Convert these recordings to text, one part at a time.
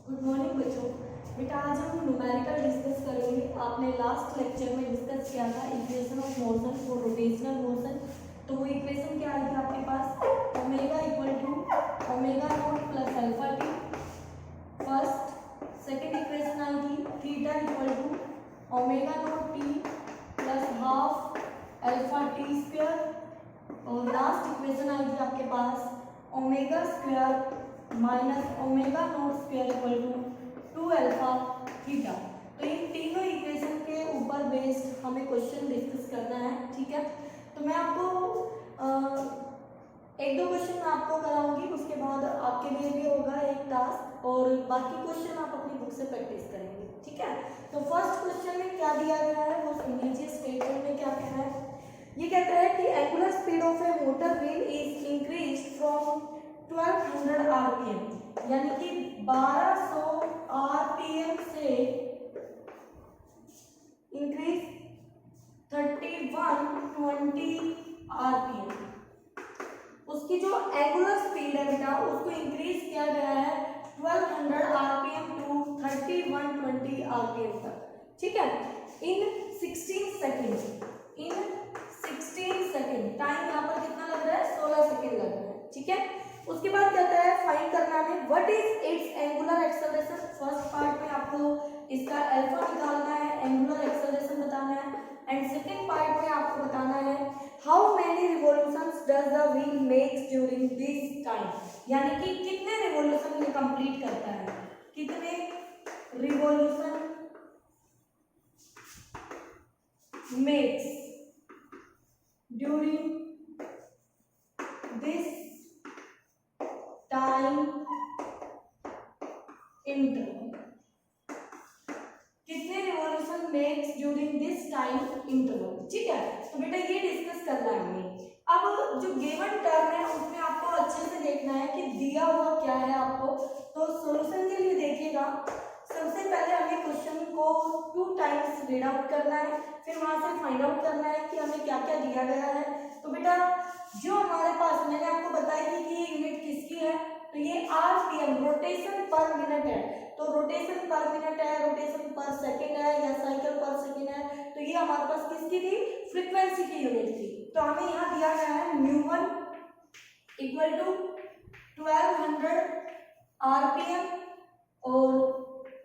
Good morning बच्चों। बेटा आज हम न्यूमेरिकल डिस्कस करेंगे। आपने लास्ट लेक्चर में डिस्कस किया था equation of motion for rotational motion. तो वो इक्वेशन क्या आई थी आपके पास, omega equal to omega naught plus alpha t first. Second equation आई थी theta equal to omega not t plus half alpha t square. और लास्ट इक्वेशन आई थी आपके पास omega square minus omega naught square equal to 2 alpha theta. तो इन तीनों इक्वेशन के ऊपर बेस्ड हमें क्वेश्चन डिस्कस करना है, ठीक है। तो मैं आपको एक दो क्वेश्चन आपको कराऊंगी, उसके बाद आपके लिए भी होगा एक टास्क और बाकी क्वेश्चन आप अपनी बुक से प्रैक्टिस करेंगे, ठीक है। तो फर्स्ट क्वेश्चन में क्या दिया गया है वो सुन लीजिए। स्टेटमेंट में क्या कह रहा है, ये कहता है कि angular speed of A motor wheel is increase from 1200 RPM, यानी कि 1200 आरपीएम से इंक्रीज 3120 आरपीएम। उसकी जो एंगुलर स्पीड है बेटा उसको इंक्रीज किया गया है 1200 आरपीएम टू 3120 आरपीएम तक, ठीक है। इन 16 सेकेंड टाइम यहाँ पर कितना लग रहा है, 16 सेकेंड लग रहा है, ठीक है। उसके बाद कहता है फाइंड करना है what is it's angular acceleration. First part में आपको इसका अल्फा निकालना है, एंगुलर एक्सेलरेशन बताना है। एंड सेकंड पार्ट में आपको बताना है how many revolutions does the wheel makes during this time, यानी कि कितने रिवॉल्यूशन ये कंप्लीट करता है, कितने revolution makes during this time interval, कितने revolution makes during this time interval, ठीक है। तो बेटा ये डिस्कस करना है हमें। अब जो गिवन टर्म है उसमें आपको अच्छे से देखना है कि दिया हुआ क्या है आपको। तो सॉल्यूशन के लिए देखिएगा, सबसे पहले हमें क्वेश्चन को 2 टाइम्स रीड आउट करना है, फिर वहां से फाइंड आउट करना है कि हमें क्या क्या दिया गया है। तो बेटा जो हमारे पास मैंने आपको बताई थी कि ये यूनिट किसकी है, तो ये आरपीएम रोटेशन पर मिनट है। तो रोटेशन पर मिनट है, रोटेशन पर सेकंड है या साइकिल पर सेकंड है, तो ये हमारे पास किसकी थी, फ्रीक्वेंसी की यूनिट थी। तो हमें यहाँ दिया गया है न्यू1 इक्वल टू 1200 आरपीएम और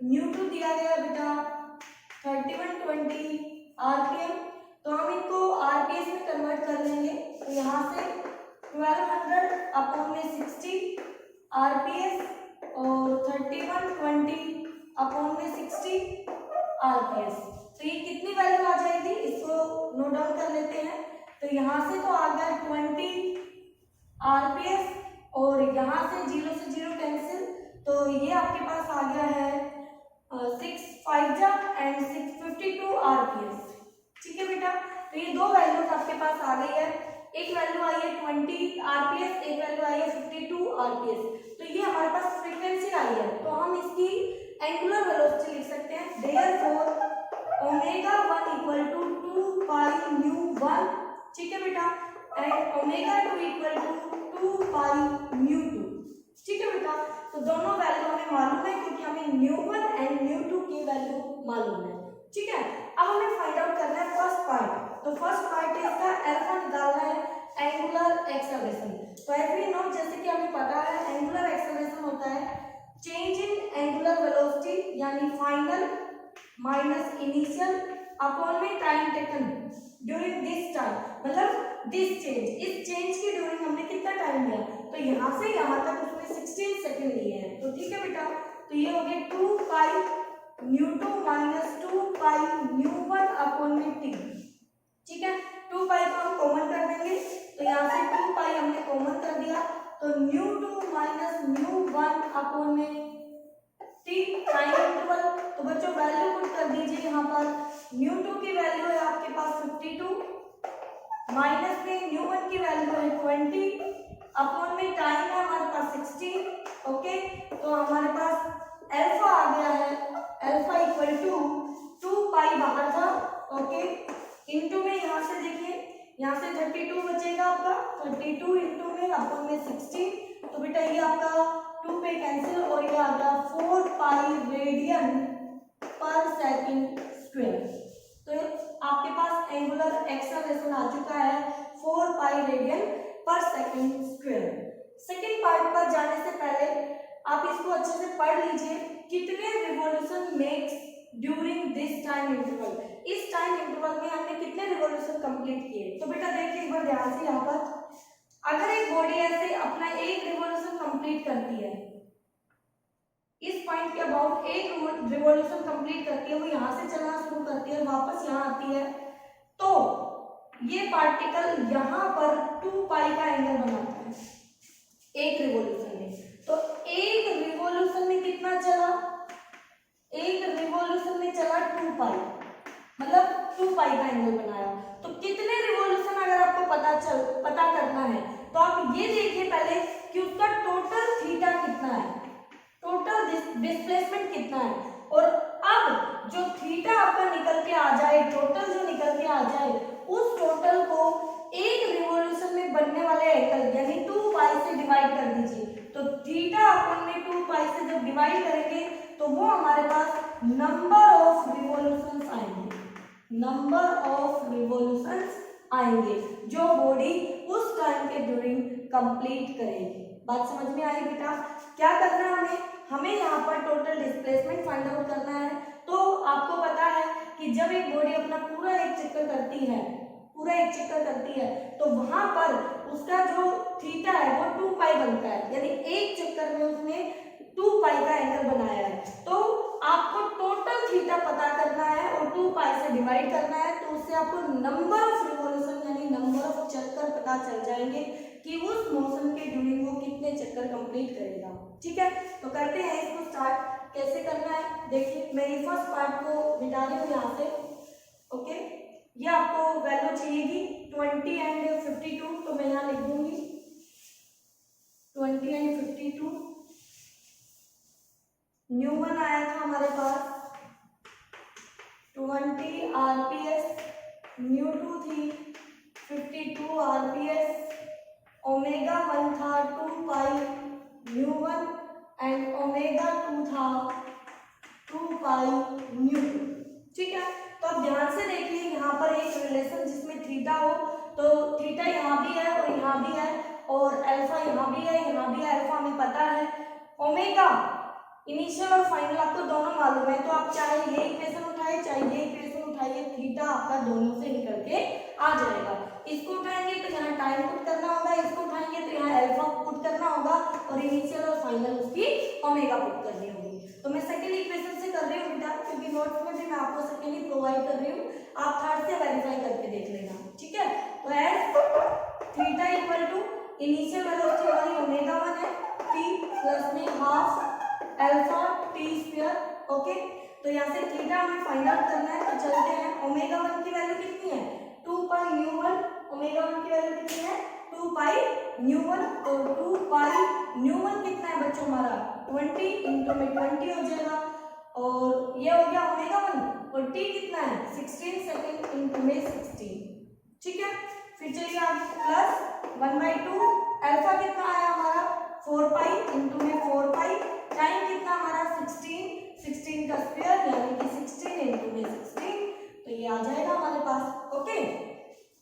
न्यू2 दिया गया बेटा 3120 आरपीएम। तो हम इनको आरपीएस में कन्वर्ट कर लेंगे। तो यहाँ से 1200 अपॉन में 60 आरपीएस और 3120 अपॉन में 60 आरपीएस। तो ये कितनी वैल्यू आ जाएगी, इसको नोट डाउन कर लेते हैं। तो यहाँ से तो आ गया 20 आरपीएस और यहाँ से 0 से 0 कैंसिल, तो ये आपके पास आ गया है 6 5 जा एंड 652 आरपीएस, ठीक है बेटा। तो ये दो वैल्यूज आपके पास आ गई है, एक वैल्यू आई है 20 आरपीएस, एक वैल्यू आई है 52 आरपीएस। तो ये हमारे पास फ्रीक्वेंसी आई है, तो हम इसकी एंगुलर वेलोसिटी लिख सकते हैं। Therefore omega 1 equal to 2 pi nu 1, ठीक है बेटा, and omega 2 equal to 2 pi nu 2, ठीक है बेटा। तो दोनों वैल्यू हमें मालूम है क्योंकि हमें न्यू 1 एंड न्यू 2 की वैल्यू मालूम है, ठीक है। अब हमें फाइंड आउट करना है फर्स्ट पार्ट। तो फर्स्ट पार्ट इसका अल्फा निकालना है एंगुलर एक्सेलरेशन। तो एवरी नोट जैसे कि हमें पता है एंगुलर एक्सेलरेशन होता है चेंज इन एंगुलर वेलोसिटी यानी फाइनल माइनस इनिशियल अपॉन में time taken during this time, मतलब दिस चेंज, इस चेंज के ड्यूरिंग हमने कितना टाइम लिया, तो यहाँ से यहाँ तक उसमें 16 सेकंड लिए हैं। तो ठीक है बेटा, तो ये हो गया 2 पाई न्यू2 माइनस 2 पाई न्यू1 अपॉन में टी, ठीक है। 2 पाई को हम कॉमन कर देंगे, तो यहाँ से 2 पाई हमने कॉमन कर दिया, तो न्यू2 माइनस न्यू1 अपॉन में टी टाइम इंटरवल। तो बच्चों वैल्यू पुट कर दीजिए यहाँ पर। न्यू2 की वैल्यू है आपके पास 52 माइनस में न्यू1 की वैल्यू है 20 अपॉन में टाइम है हमारे पास 60, ओके। तो हमारे पास अल्फा आ गया है, अल्फा इक्वल टू 2 पाई बाहर था, ओके, इनटू में यहाँ से देखिए यहाँ से 32 बचेगा आपका, 32 इंटू में अपॉन में 60। तो बेटा ये आपका 2 पे ये कैंसिल और ये आ गया 4 पाई रेडियन पर सेकंड स्क्वायर। तो आपके पास एंगुलर एक्सेलरेशन आ चुका है 4 पाई रेडियन पर सेकंड स्क्वायर। सेकंड पार्ट पर जाने से पहले आप इसको अच्छे से पढ़ लीजिए, कितने revolution makes during this time interval. इस टाइम इंटरवल में हमने कितने रिवॉल्यूशन कंप्लीट किए। तो बेटा देखिए एक बार ध्यान से, यहाँ पर अगर एक बॉडी ऐसे अपना एक रिवॉल्यूशन कंप्लीट करती है, इस पॉइंट के अबाउट एक रिवॉल्यूशन कंप्लीट करती है, वो यहाँ से चलना शुरू करती है, वापस यहाँ आती है, तो ये पार्टिकल यहाँ पर 2 पाई का एंगल बनाता है एक रिवॉल्यूशन में। तो एक रिवॉल्यूशन में कितना चला, एक रिवॉल्यूशन में चला 2 पाई, मतलब 2 पाई का एंगल बनाया। तो कितने रिवॉल्यूशन अगर आपको पता करना है तो आप ये देखिए पहले कि उसका टोटल थीटा कितना है, टोटल डिस्प्लेसमेंट कितना है, और अब जो थीटा आपका निकल के आ जाए, टोटल जो निकल के आ जाए, उस टोटल को एक रिवॉल्यूशन में बनने वाले एंगल यानी 2 पाई से डिवाइड कर दीजिए। तो थीटा अपन में 2 पाई से जब डिवाइड करेंगे तो वो हमारे पास नंबर ऑफ रिवॉल्यूशंस आएंगे, नंबर ऑफ रिवॉल्यूशंस आएंगे जो बॉडी उस टाइम के ड्यूरिंग कंप्लीट करेगी। बात समझ में आई बेटा? क्या करना है हमें यहाँ पर टोटल डिस्प्लेसमेंट फाइंड आउट करना है। तो आपको पता है कि जब एक बॉडी अपना पूरा एक चक्कर करती है, पूरा एक चक्कर करती है, तो वहां पर उसका जो थीटा है वो 2 पाई बनता है, यानी एक चक्कर में उसने 2 पाई का एंगल बनाया है। तो आपको टोटल थीटा पता करना है और 2 पाई से डिवाइड करना है, तो उससे आपको नंबर ऑफ रिवॉल्यूशन यानी नंबर ऑफ चक्कर पता चल जाएंगे कि उस मोशन के ड्यूरिंग वो कितने चक्कर कंप्लीट करेगा। ठीक है, तो करते हैं इसको स्टार्ट। कैसे करना है देखिए, मैं ये फर्स्ट पार्ट को मिटा रही हूँ यहाँ से। ओके, ये आपको वैल्यू चाहिएगी 20 एंड 52, तो मैं यहाँ लिख दूंगी 20 एंड 52। न्यू वन आया था हमारे पास 20 आरपीएस, न्यू टू थी 52 आरपीएस, ओमेगा 1 था 2 pi new one and omega 2 था 2 पाई न्यू टू। ठीक है, तो अब ध्यान से देखिए यहाँ पर एक रिलेशन जिसमें थीटा हो, तो थीटा यहाँ भी है और यहाँ भी है, और अल्फा यहाँ भी है, यहाँ भी है, अल्फा हमें पता है। ओमेगा इनिशियल और फाइनल आपको दोनों मालूम है, तो आप चाहे ये इक्वेशन उठाइए चाहे ये इक्वेशन उठाइए, थीटा आपका दोनों से निकल के आ जाएगा। इसको उठाएंगे तो यहाँ टाइम पुट करना होगा, इसको उठाएंगे तो यहाँ अल्फा पुट करना होगा, और इनिशियल और फाइनल उसकी ओमेगा पुट करनी होगी। तो मैं सेकेंड इक्वेशन से कर रही हूँ बेटा, क्योंकि नोट्स में भी मैं आपको सेकेंड ही प्रोवाइड कर रही हूँ, आप थर्ड से वेरीफाई करके देख लेना। ठीक है, तो as theta equal to initial velocity हमारी ओमेगा 1 है, टी प्लस में half alpha t square. Okay, तो यहाँ से थीटा हमें फाइंड आउट करना है, तो चलते हैं। ओमेगा 1 की वैल्यू कितनी है 2 पाई न्यू 1, ओमेगा 1 की वैल्यू कितनी है 2 पाई न्यू 1, तो 2 पाई न्यू 1 कितना है बच्चों हमारा 20 इंटू में 20 हो जाएगा, और ये हो गया ओमेगा 1, और टी कितना है 16 सेकेंड इंटू में 16। ठीक है, फिर चलिए आप प्लस 1/2 अल्फा कितना आया हमारा 4 पाई इंटू में 4 पाई, टाइम कितना हमारा 16 का स्क्वायर यानी कि 16 इंटू में 16, तो ये आ जाएगा हमारे पास। ओके,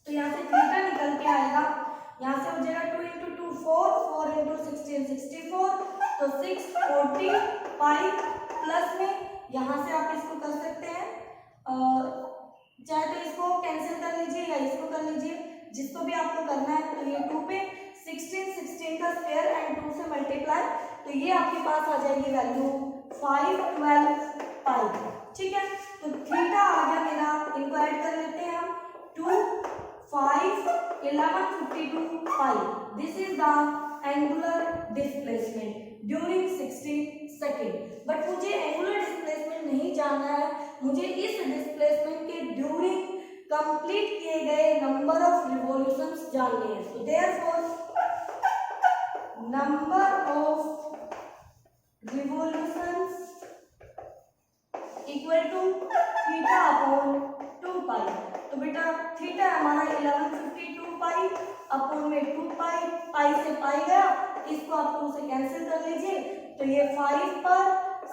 तो यहाँ से थीटा निकल के आएगा, यहाँ से हो जाएगा 2 इंटू 2 4 इंटू 16 64, तो 640 पाई प्लस में, यहाँ से आप इसको कर सकते हैं, चाहे तो इसको कैंसिल कर लीजिए या इसको कर लीजिए, जिसको भी आपको करना है। तो ये 2 पे 16 का स्क्वायर एंड 2 से मल्टीप्लाई, तो ये आपके पास आ जाएगी वैल्यू 512 पाई। ठीक है, तो थीटा आ गया मेरा, इनको ऐड कर लेते हैं हम 2 5 11 52 पाई। This is the angular displacement during 60 second. But मुझे एंगुलर डिस्प्लेसमेंट नहीं जानना है, मुझे इस डिस्प्लेसमेंट के ड्यूरिंग कंप्लीट किए गए नंबर ऑफ रिवॉल्यूशंस जानने हैं। तो therefore number of revolutions equal to theta upon 2 pi. तो बेटा थीटा हमारा 1152 पाई अपॉन में 2 पाई, पाई से पाई गया, इसको आप 2 से कैंसिल कर लीजिए, तो ये 5 पर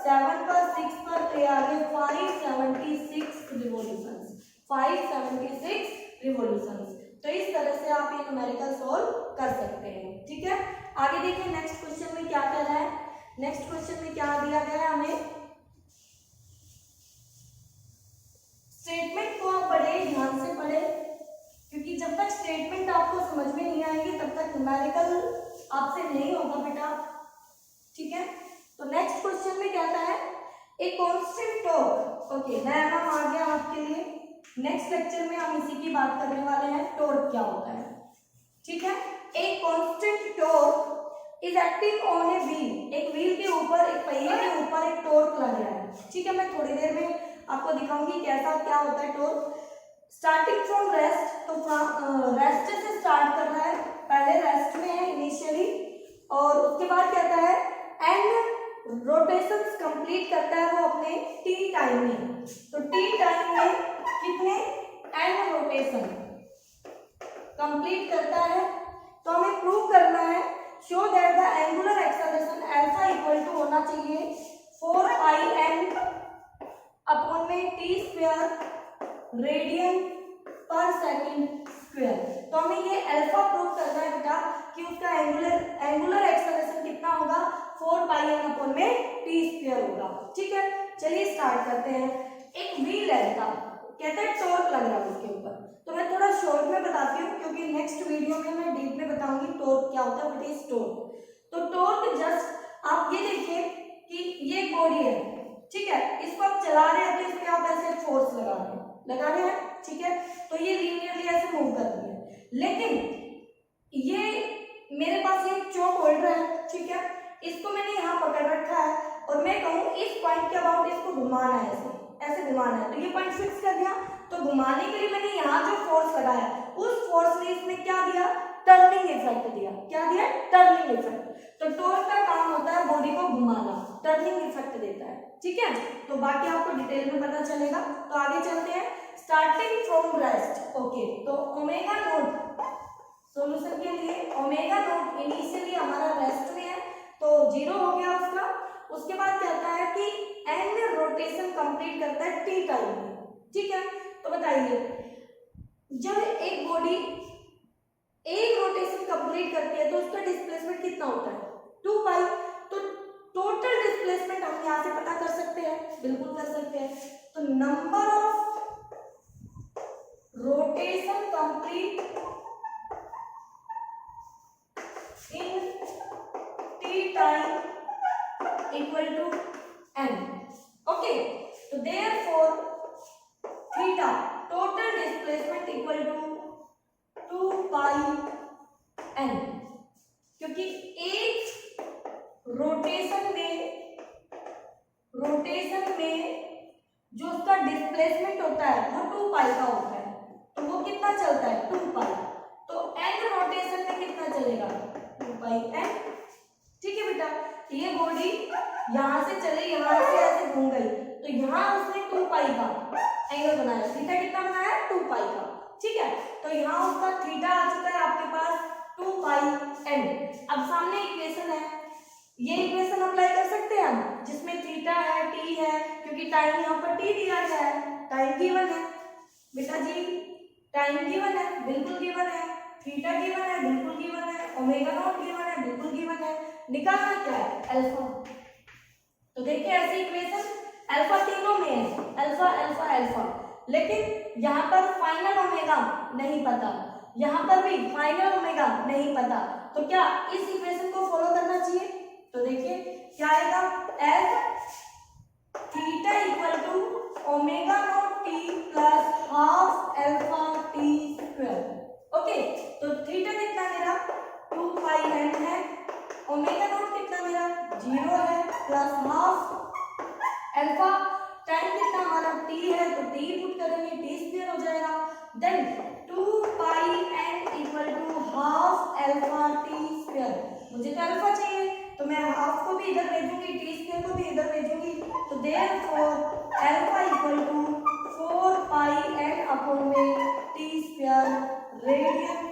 7 पर 6 पर तो ये आ गए 576 रिवॉल्यूशंस, 576 रिवॉल्यूशंस। तो इस तरह से आप ये न्यूमेरिकल सॉल्व कर सकते हैं। ठीक है, आगे देखिए नेक्स्ट क्वेश्चन में क्या कह रहा है। नेक्स्ट क्वेश्चन में क्या दिया गया है हमें, स्टेटमेंट को आप बड़े ध्यान से पढ़े, क्योंकि जब तक स्टेटमेंट आपको समझ में नहीं आएगी तब तक न्यूमेरिकल आपसे नहीं होगा बेटा। ठीक है, तो नेक्स्ट क्वेश्चन में कहता है ए कांस्टेंट टॉर्क। ओके, नया नाम आ गया आपके लिए। नेक्स्ट लेक्चर में हम इसी की बात करने वाले हैं, टॉर्क क्या होता है। ठीक है, a constant torque is acting on a wheel, एक व्हील के ऊपर, एक पहिए के ऊपर एक टॉर्क लग रहा है। ठीक है, मैं थोड़ी देर में आपको दिखाऊंगी कैसा क्या होता है टॉर्क। स्टार्टिंग फ्रॉम रेस्ट, तो रेस्ट से स्टार्ट कर रहा है, पहले रेस्ट में है इनिशियली, और उसके बाद कहता है एंड रोटेशंस कंप्लीट करता है वो अपने टी टाइम में। तो टी टाइम में कितने एंड रोटेशन कंप्लीट करता है, तो हमें प्रूव करना है, show that the angular acceleration alpha equal to होना चाहिए 4 पाई एन अपॉन में टी स्क्वायर रेडियन पर सेकंड स्क्वायर। तो हमें ये अल्फा प्रूव करना है बेटा कि उसका एंगुलर एक्सेलरेशन कितना होगा, 4 पाई एन अपॉन में टी स्क्वायर होगा। ठीक है, चलिए स्टार्ट करते हैं। एक व्हील है बेटा, कहते हैं टॉर्क लग रहा है उसके ऊपर, तो मैं थोड़ा शॉर्ट में बताती हूँ क्योंकि नेक्स्ट वीडियो में मैं डीप में बताऊंगी टॉर्क क्या होता है, व्हाट इज टॉर्क। तो टॉर्क जस्ट आप ये देखिए कि ये बॉडी है, ठीक है, इसको आप चला रहे हैं तो इस पे आप ऐसे फोर्स लगा रहे हैं, ठीक है, तो ये लीनियरली ऐसे मूव कर रही है। लेकिन ये मेरे पास ये चौक होल्डर है, ठीक है, इसको मैंने यहाँ पकड़ रखा है और मैं कहूँ इस पॉइंट के अबाउट इसको घुमाना है, ऐसे घुमाना है, तो ये पॉइंट फिक्स कर दिया। तो घुमाने के लिए मैंने यहाँ जो फोर्स लगाया उस फोर्स ने इसमें क्या दिया, टर्निंग इफेक्ट दिया। क्या दिया, टर्निंग इफेक्ट। तो टॉर्क का काम होता है बॉडी को घुमाना, टर्निंग इफेक्ट देता है। ठीक है, तो बाकी आपको डिटेल में पता चलेगा। तो आगे चलते हैं, स्टार्टिंग फ्रॉम रेस्ट। ओके, तो ओमेगा नोट सॉल्यूशन के लिए ओमेगा नोट इनिशियली हमारा रेस्ट में है तो 0 हो गया उसका। उसके बाद कहता है कि एन रोटेशन कंप्लीट करता है टी टाइम में। ठीक है, तो बताइए जब एक बॉडी एक रोटेशन कंप्लीट करती है तो उसका डिस्प्लेसमेंट कितना होता है, 2 पाई। तो टोटल डिस्प्लेसमेंट हम यहाँ से पता कर सकते हैं, बिल्कुल कर सकते हैं। तो number of rotation complete in T time equal to N. Okay, तो therefore theta total displacement equal to 2 pi N, क्योंकि एक रोटेशन में जो उसका डिस्प्लेसमेंट होता है वो 2 पाई का होता है, तो वो कितना चलता है, 2 पाई। तो एन रोटेशन में कितना चलेगा, 2 पाई एन। ठीक है बेटा, ये बॉडी यहाँ से चले, यहाँ से ऐसे घूम गई, तो यहाँ उसने 2 पाई का एंगल बनाया, थीटा कितना बनाया, 2 पाई का। ठीक है, तो यहाँ उसका थीटा आ चुका है आपके पास 2 पाई एन। अब सामने इक्वेशन है, ये इक्वेशन अप्लाई कर सकते हैं हम, जिसमें थीटा है, टी है, क्योंकि टाइम यहाँ पर टी दिया गया है, टाइम गिवन है बेटा जी, टाइम गिवन है, बिल्कुल गिवन है, थीटा गिवन है, बिल्कुल गिवन है, ओमेगा नॉट गिवन है, बिल्कुल गिवन है। निकालना क्या है, अल्फा। तो देखिए ऐसी इक्वेशन अल्फा तीनों में है, अल्फा अल्फा अल्फा, लेकिन यहाँ पर फाइनल ओमेगा नहीं पता, यहाँ पर भी फाइनल ओमेगा नहीं पता, तो क्या इस इक्वेशन को फॉलो करना चाहिए। तो देखिए क्या आएगा, if theta equal to omega not t plus half alpha t square. Okay, तो थीटा कितना मेरा 2 पाई एन है, ओमेगा नॉट कितना मेरा 0 है, प्लस हाफ अल्फा, टाइम कितना हमारा t है तो t पुट करेंगे, t स्क्वायर हो जाएगा, then 2 pi n equal to half alpha t square. मुझे तो अल्फा चाहिए तो मैं हाफ को भी इधर भेजूंगी, t स्क्वायर को भी इधर भेजूंगी, तो therefore alpha equal to 4 pi n upon में t स्क्वायर रेडियन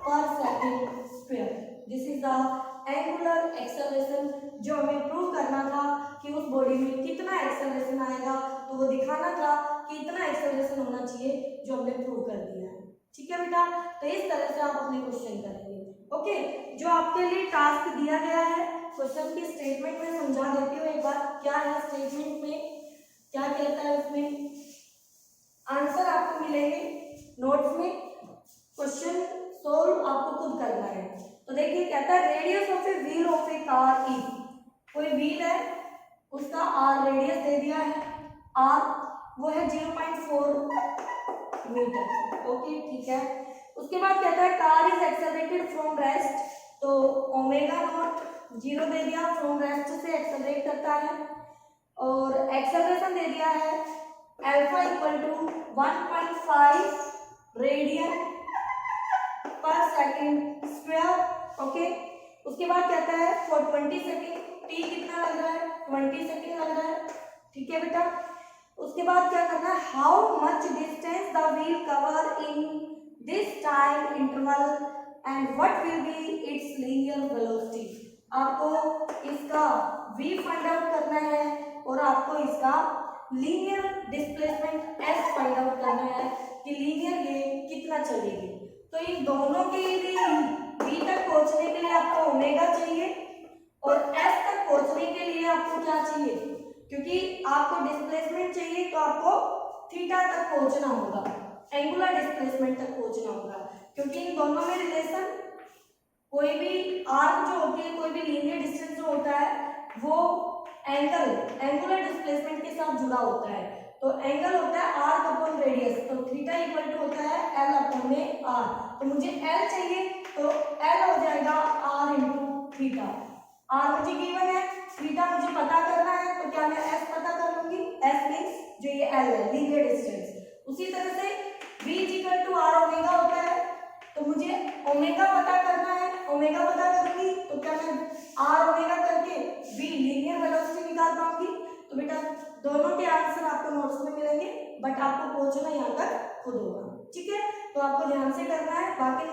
पर second square. This is the angular acceleration, जो हमें प्रूव करना था कि उस बॉडी में कितना एक्सेलरेशन आएगा, तो वो दिखाना था कि इतना एक्सेलरेशन होना चाहिए, जो हमने प्रूव कर दिया है। ठीक है बेटा, तो इस तरह से आप अपने क्वेश्चन करेंगे। ओके, जो आपके लिए टास्क दिया गया है, क्वेश्चन की स्टेटमेंट में समझा देती हूँ एक बार, क्या है स्टेटमेंट में, क्या कहता है उसमें, आंसर आपको मिलेंगे नोट्स में, क्वेश्चन सोल्व आपको खुद करना है। तो देखिए कहता है radius of a wheel of A car is, कोई व्हील है उसका आर रेडियस दे दिया है, आर वो है 0.4 मीटर। ओके ठीक है, उसके बाद कहता है car is accelerated from rest, तो ओमेगा नॉट 0 दे दिया, फ्रॉम रेस्ट से एक्सेलरेट करता है, और एक्सेलरेशन दे दिया है अल्फा इक्वल टू 1.5 रेडियन पर सेकेंड स्क्वायर। ओके, उसके बाद कहता है फॉर 20 सेकेंड, टी कितना लग रहा है, 20 सेकेंड लग रहा है। ठीक है बेटा, उसके बाद क्या करना है, how much distance the wheel cover in this time interval and what will be it's linear velocity. आपको इसका v फाइंड आउट करना है और आपको इसका linear displacement s find out करना है कि लीनियर ये कितना चलेगी। तो इन दोनों के लिए v तक पहुंचने के लिए आपको ओमेगा चाहिए और s तक पहुंचने के लिए आपको क्या चाहिए, क्योंकि आपको डिस्प्लेसमेंट चाहिए तो आपको थीटा तक पहुंचना होगा, एंगुलर डिस्प्लेसमेंट तक पहुंचना होगा, क्योंकि इन दोनों में रिलेशन, कोई भी आर्क जो होती है, कोई भी लीनियर डिस्टेंस जो होता है वो एंगुलर डिस्प्लेसमेंट के साथ जुड़ा होता है। तो एंगल होता है आर्क अपॉन रेडियस, तो थीटा इक्वल टू होता है एल अपॉन में आर। तो मुझे एल चाहिए तो एल हो जाएगा आर इंटू थीटा। आर मुझे गिवन है, थीटा मुझे पता करना है, तो क्या मैं एस पता कर लूंगी, एस मींस जो ये एल है लीनियर डिस्टेंस। उसी तरह से v equal to r omega होता है, तो मुझे ओमेगा पता करना है, ओमेगा पता करूंगी तो क्या मैं आर ओमेगा करके v लीनियर वेलोसिटी निकाल पाऊंगी। तो बेटा दोनों के आंसर आपको नोट्स में मिलेंगे, बट आपको पहुंचना यहाँ तक खुद होगा। ठीक है, तो आपको ध्यान से करना है, बाकी